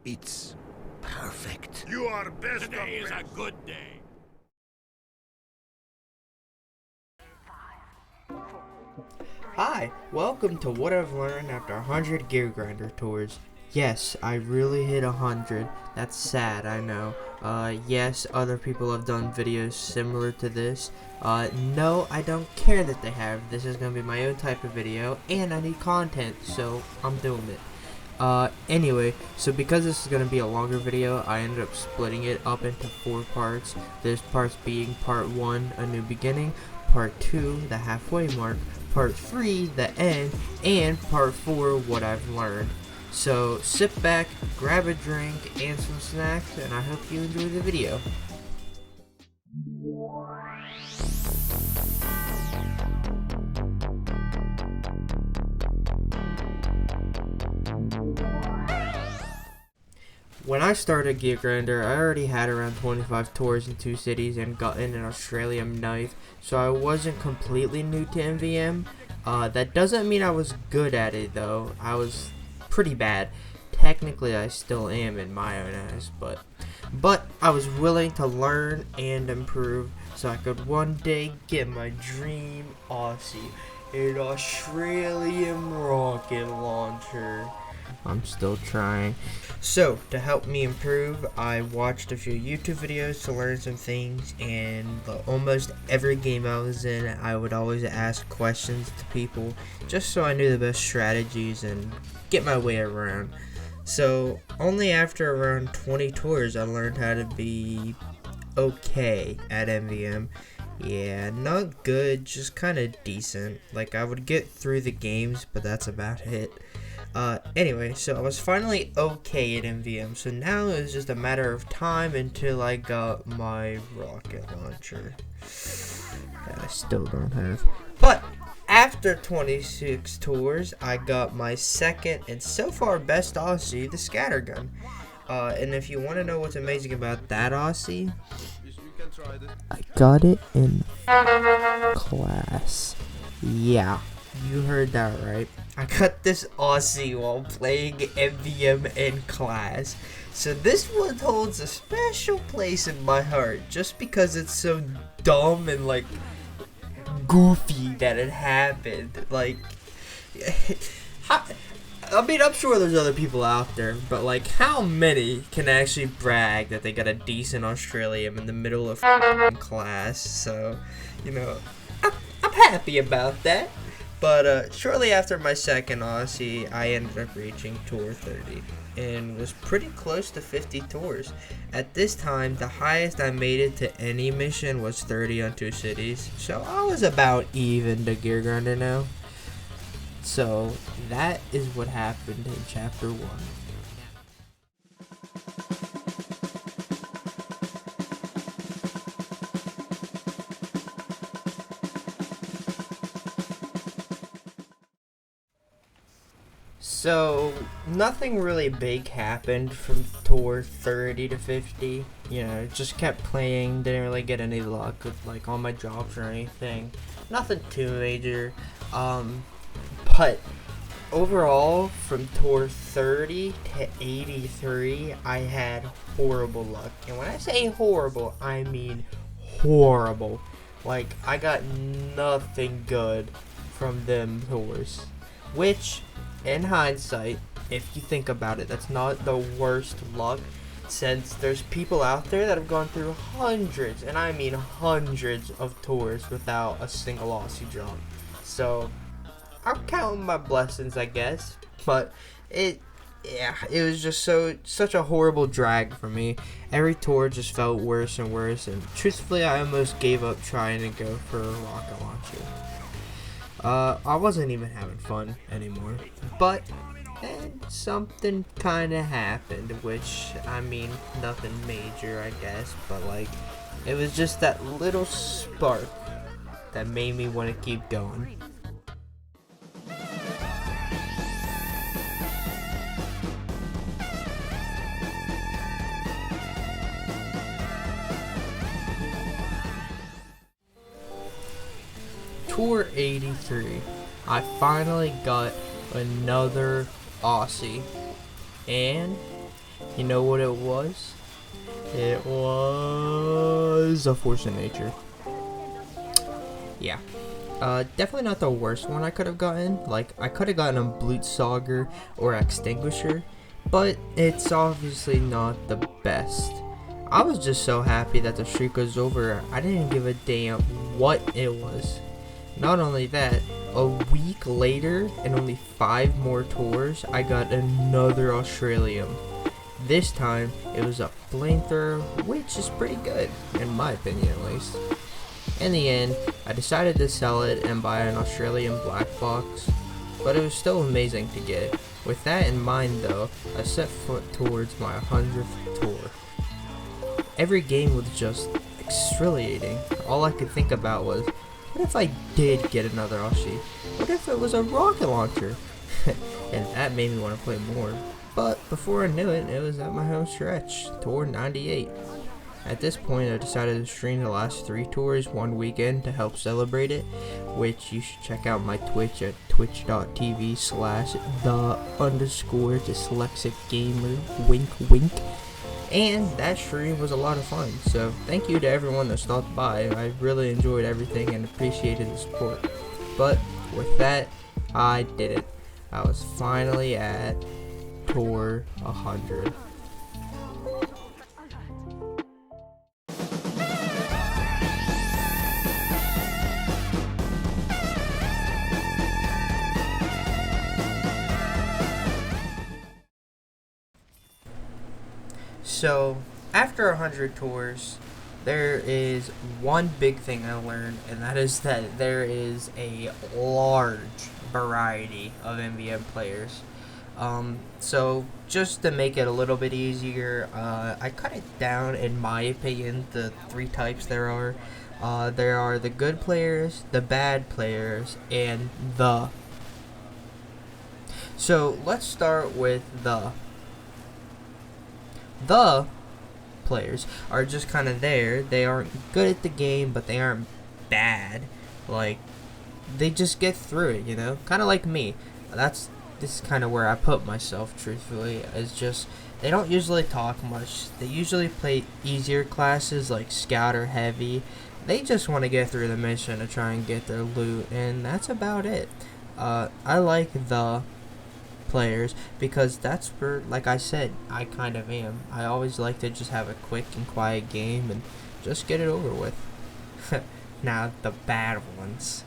It's perfect. You are best. Today is a good day. Hi, welcome to what I've learned after 100 Gear Grinder tours. Yes, I really hit 100. That's sad, I know. Yes, other people have done videos similar to this. No, I don't care that they have. This is going to be my own type of video, and I need content, so I'm doing it. Anyway, so because this is going to be a longer video, I ended up splitting it up into 4 parts. There's parts being part 1, a new beginning, part 2, the halfway mark, part 3, the end, and part 4, what I've learned. So sit back, grab a drink and some snacks, and I hope you enjoy the video. When I started Gear Grinder, I already had around 25 tours in 2 cities and gotten an Australian knife, so I wasn't completely new to MVM. That doesn't mean I was good at it though. I was pretty bad. Technically I still am in my own eyes, but I was willing to learn and improve so I could one day get my dream Aussie, an Australian rocket launcher. I'm still trying. So, to help me improve, I watched a few YouTube videos to learn some things, and almost every game I was in, I would always ask questions to people, just so I knew the best strategies and get my way around. So, only after around 20 tours, I learned how to be okay at MVM. Yeah, not good, just kind of decent. Like, I would get through the games, but that's about it. Anyway, so I was finally okay at MVM, so now it's just a matter of time until I got my rocket launcher. That I still don't have. But, after 26 tours, I got my second and so far best Aussie, the scattergun. And if you want to know what's amazing about that Aussie, I got it in class. Yeah, you heard that right. I got this Aussie while playing MVM in class. So this one holds a special place in my heart just because it's so dumb and like goofy that it happened. Like, I mean, I'm sure there's other people out there, but like, how many can actually brag that they got a decent Australian in the middle of class? So, you know, I'm happy about that. But shortly after my second Aussie, I ended up reaching Tour 30 and was pretty close to 50 tours. At this time, the highest I made it to any mission was 30 on 2 cities, so I was about even to Gear Grinder now. So that is what happened in Chapter 1. So, nothing really big happened from Tour 30 to 50, you know, just kept playing, didn't really get any luck with, like, all my jobs or anything, nothing too major, but overall, from Tour 30 to 83, I had horrible luck, and when I say horrible, I mean horrible. Like, I got nothing good from them tours, which, in hindsight, if you think about it, that's not the worst luck, since there's people out there that have gone through hundreds, and I mean hundreds of tours without a single Aussie drop. So, I'm counting my blessings, I guess, but it was just such a horrible drag for me. Every tour just felt worse and worse, and truthfully, I almost gave up trying to go for a rocket launcher. I wasn't even having fun anymore, but then something kinda happened, which, I mean, nothing major, I guess, but like, it was just that little spark that made me want to keep going. Tour 83, I finally got another Aussie, and You know what it was? It was a force of nature. Yeah. Definitely not the worst one I could have gotten. Like, I could have gotten a Blutsauger or Extinguisher, but it's obviously not the best. I was just so happy that the streak was over, I didn't give a damn what it was. Not only that, a week later and only 5 more tours, I got another Australium. This time, it was a flamethrower, which is pretty good, in my opinion at least. In the end, I decided to sell it and buy an Australian black box, but it was still amazing to get. With that in mind though, I set foot towards my 100th tour. Every game was just exfoliating. All I could think about was, what if I did get another Aussie? What if it was a rocket launcher? And that made me want to play more. But before I knew it, it was at my home stretch, tour 98. At this point, I decided to stream the last 3 tours one weekend to help celebrate it, which you should check out my Twitch at twitch.tv/the_dyslexic gamer, wink wink. And that stream was a lot of fun, so thank you to everyone that stopped by. I really enjoyed everything and appreciated the support. But with that, I did it. I was finally at tour 100. So, after 100 tours, there is one big thing I learned, and that is that there is a large variety of MVM players. So, just to make it a little bit easier, I cut it down, in my opinion, the 3 types there are. There are the good players, the bad players, and the. So, let's start with the. The players are just kind of there. They aren't good at the game, but they aren't bad. Like, they just get through it, you know? Kind of like me. This is kind of where I put myself, truthfully. It's just, they don't usually talk much. They usually play easier classes like Scout or Heavy. They just want to get through the mission to try and get their loot, and that's about it. I like the players because that's where, like I said, I kind of am. I always like to just have a quick and quiet game and just get it over with. Now the bad ones.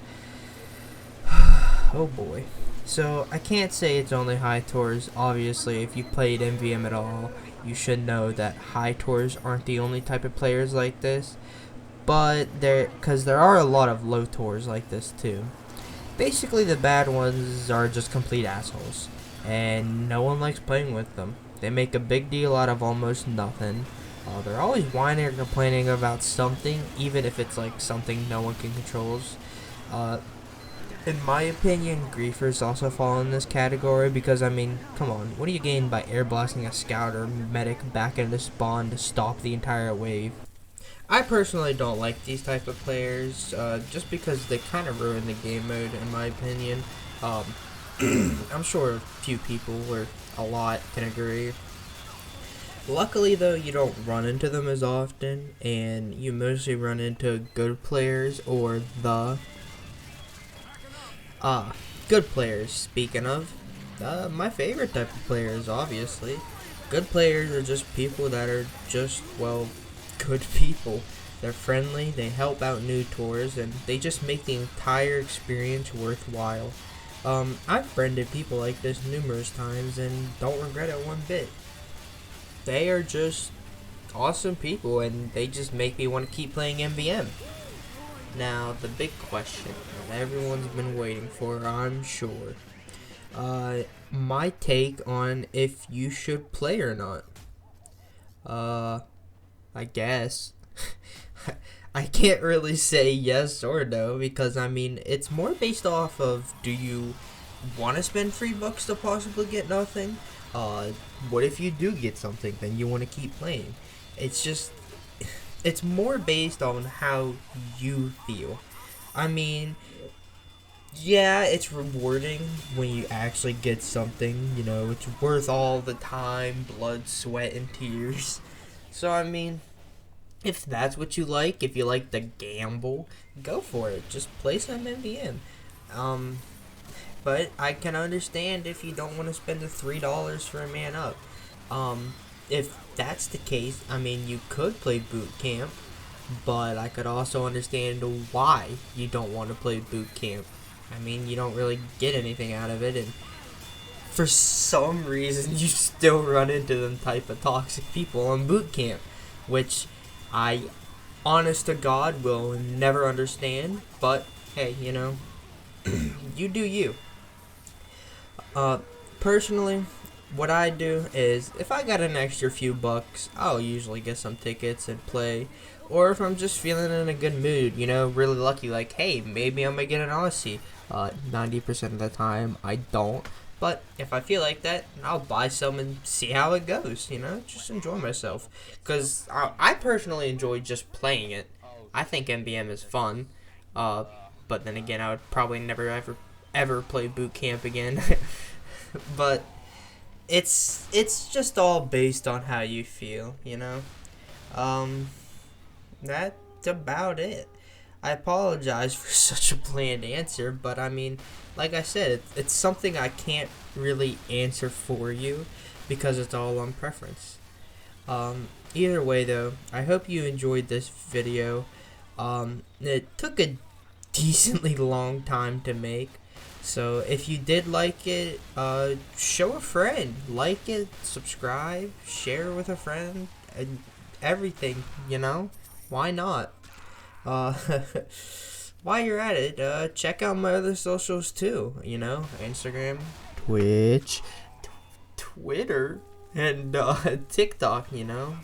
Oh boy. So I can't say it's only high tours. Obviously, if you played MVM at all, you should know that high tours aren't the only type of players like this, but because there are a lot of low tours like this too. Basically, the bad ones are just complete assholes, and no one likes playing with them. They make a big deal out of almost nothing. They're always whining or complaining about something, even if it's like something no one can control. In my opinion, griefers also fall in this category because, I mean, come on, what do you gain by air blasting a scout or medic back into spawn to stop the entire wave? I personally don't like these type of players, just because they kind of ruin the game mode, in my opinion. I'm sure a few people, or a lot, can agree. Luckily, though, you don't run into them as often, and you mostly run into good players, or the good players. Speaking of, my favorite type of players, obviously. Good players are just people that are just, well, good people. They're friendly, they help out new tours, and they just make the entire experience worthwhile. I've friended people like this numerous times and don't regret it one bit. They are just awesome people, and they just make me want to keep playing MVM. Now, the big question that everyone's been waiting for, I'm sure. My take on if you should play or not. I guess. I can't really say yes or no because, I mean, it's more based off of, do you want to spend $3 to possibly get nothing? What if you do get something, then you want to keep playing? It's just, it's more based on how you feel. I mean, Yeah, it's rewarding when you actually get something, you know, it's worth all the time, blood, sweat, and tears. So, I mean, if that's what you like, if you like to gamble, go for it. Just play some MVM. Um, but I can understand if you don't want to spend the $3 for a man up. Um, if that's the case, I mean, you could play boot camp, but I could also understand why you don't want to play boot camp. I mean, you don't really get anything out of it, and for some reason, you still run into them type of toxic people on boot camp, which I, honest to God, will never understand. But hey, you know, you do you. Uh, Personally, what I do is if I got an extra few bucks, I'll usually get some tickets and play. Or if I'm just feeling in a good mood, you know, really lucky, like, hey, maybe I'm gonna get an Odyssey. 90% of the time, I don't. But if I feel like that, I'll buy some and see how it goes, you know, just enjoy myself. Because I personally enjoy just playing it. I think MBM is fun. Uh, but then again, I would probably never ever play boot camp again. But it's just all based on how you feel, you know. Um, that's about it. I apologize for such a bland answer, but I mean, like I said, it's something I can't really answer for you because it's all on preference. Either way, though, I hope you enjoyed this video. It took a decently long time to make. So if you did like it, show a friend, like it, subscribe, share with a friend, and everything, you know? Why not? Uh, while you're at it, check out my other socials too, you know? Instagram, Twitch, Twitter, and TikTok, you know?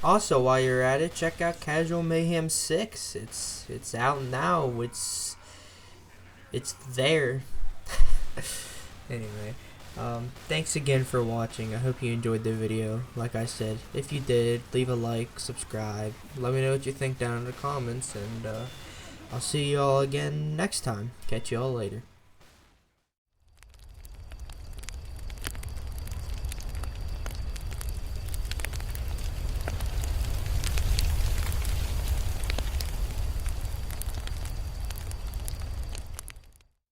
Also, while you're at it, check out Casual Mayhem 6. It's out now. It's there. Anyway, thanks again for watching. I hope you enjoyed the video. Like I said, if you did, leave a like, subscribe. Let me know what you think down in the comments, and I'll see you all again next time. Catch you all later.